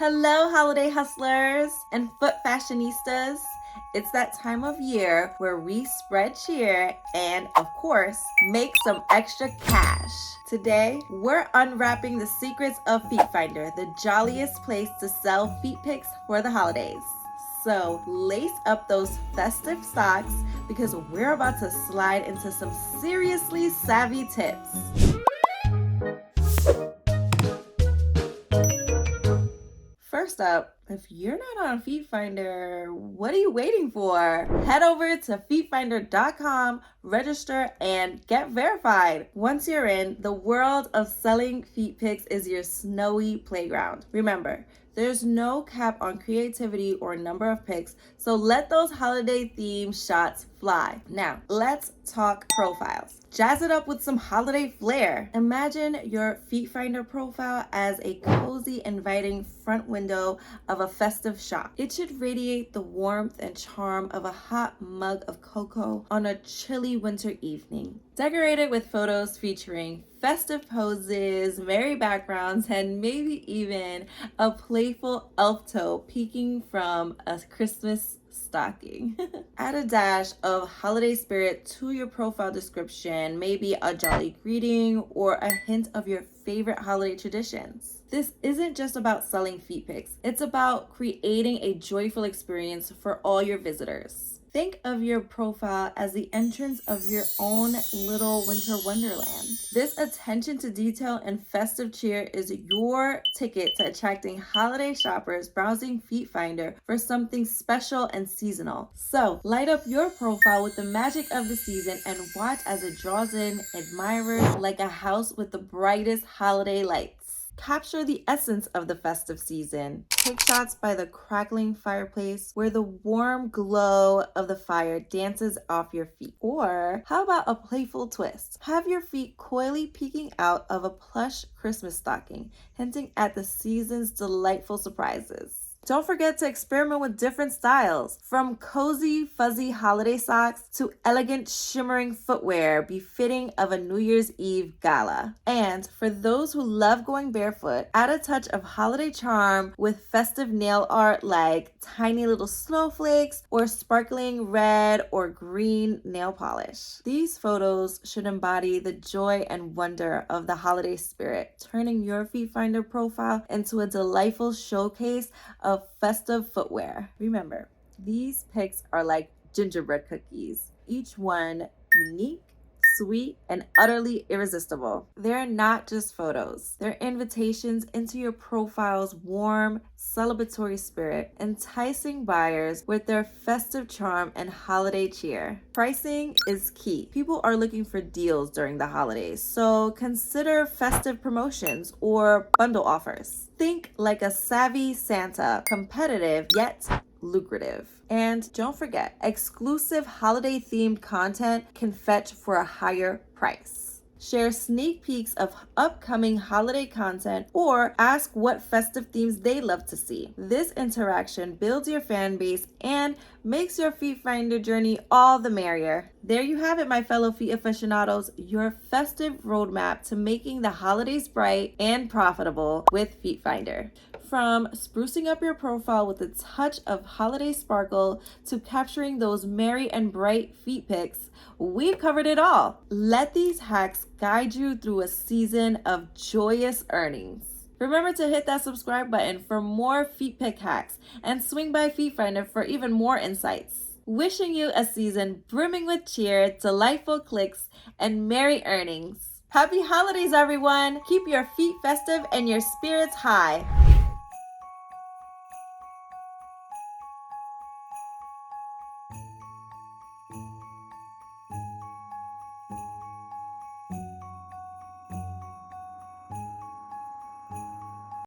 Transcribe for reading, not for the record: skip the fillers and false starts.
Hello, holiday hustlers and foot fashionistas. It's that time of year where we spread cheer and, of course, make some extra cash. Today, we're unwrapping the secrets of FeetFinder, the jolliest place to sell feet pics for the holidays. So lace up those festive socks because we're about to slide into some seriously savvy tips. First up, if you're not on FeetFinder, what are you waiting for? Head over to feetfinder.com, register, and get verified. Once you're in, the world of selling feet pics is your snowy playground. Remember, there's no cap on creativity or number of pics, so let those holiday theme shots fly. Now, let's talk profiles. Jazz it up with some holiday flair. Imagine your FeetFinder profile as a cozy, inviting front window of a festive shop. It should radiate the warmth and charm of a hot mug of cocoa on a chilly winter evening. Decorate it with photos featuring festive poses, merry backgrounds, and maybe even a playful elf toe peeking from a Christmas stocking. Add a dash of holiday spirit to your profile description, maybe a jolly greeting or a hint of your favorite holiday traditions. This isn't just about selling feet pics, it's about creating a joyful experience for all your visitors. Think of your profile as the entrance of your own little winter wonderland. This attention to detail and festive cheer is your ticket to attracting holiday shoppers browsing FeetFinder for something special and seasonal. So, light up your profile with the magic of the season and watch as it draws in admirers like a house with the brightest holiday lights. Capture the essence of the festive season. Take shots by the crackling fireplace where the warm glow of the fire dances off your feet. Or how about a playful twist? Have your feet coyly peeking out of a plush Christmas stocking, hinting at the season's delightful surprises. Don't forget to experiment with different styles, from cozy, fuzzy holiday socks to elegant, shimmering footwear befitting of a New Year's Eve gala. And for those who love going barefoot, add a touch of holiday charm with festive nail art like tiny little snowflakes or sparkling red or green nail polish. These photos should embody the joy and wonder of the holiday spirit, turning your FeetFinder profile into a delightful showcase of festive footwear. Remember, these pics are like gingerbread cookies, each one unique, sweet, and utterly irresistible. They're not just photos, they're invitations into your profile's warm, celebratory spirit, enticing buyers with their festive charm and holiday cheer. Pricing is key. People are looking for deals during the holidays, so consider festive promotions or bundle offers. Think like a savvy Santa, competitive yet lucrative. And don't forget, exclusive holiday themed content can fetch for a higher price. Share sneak peeks of upcoming holiday content or ask what festive themes they love to see. This interaction builds your fan base and makes your FeetFinder journey all the merrier. There you have it, my fellow feet aficionados, your festive roadmap to making the holidays bright and profitable with FeetFinder. From sprucing up your profile with a touch of holiday sparkle to capturing those merry and bright feet pics, we've covered it all. Let these hacks guide you through a season of joyous earnings. Remember to hit that subscribe button for more feet pic hacks and swing by FeetFinder for even more insights. Wishing you a season brimming with cheer, delightful clicks, and merry earnings. Happy holidays, everyone! Keep your feet festive and your spirits high.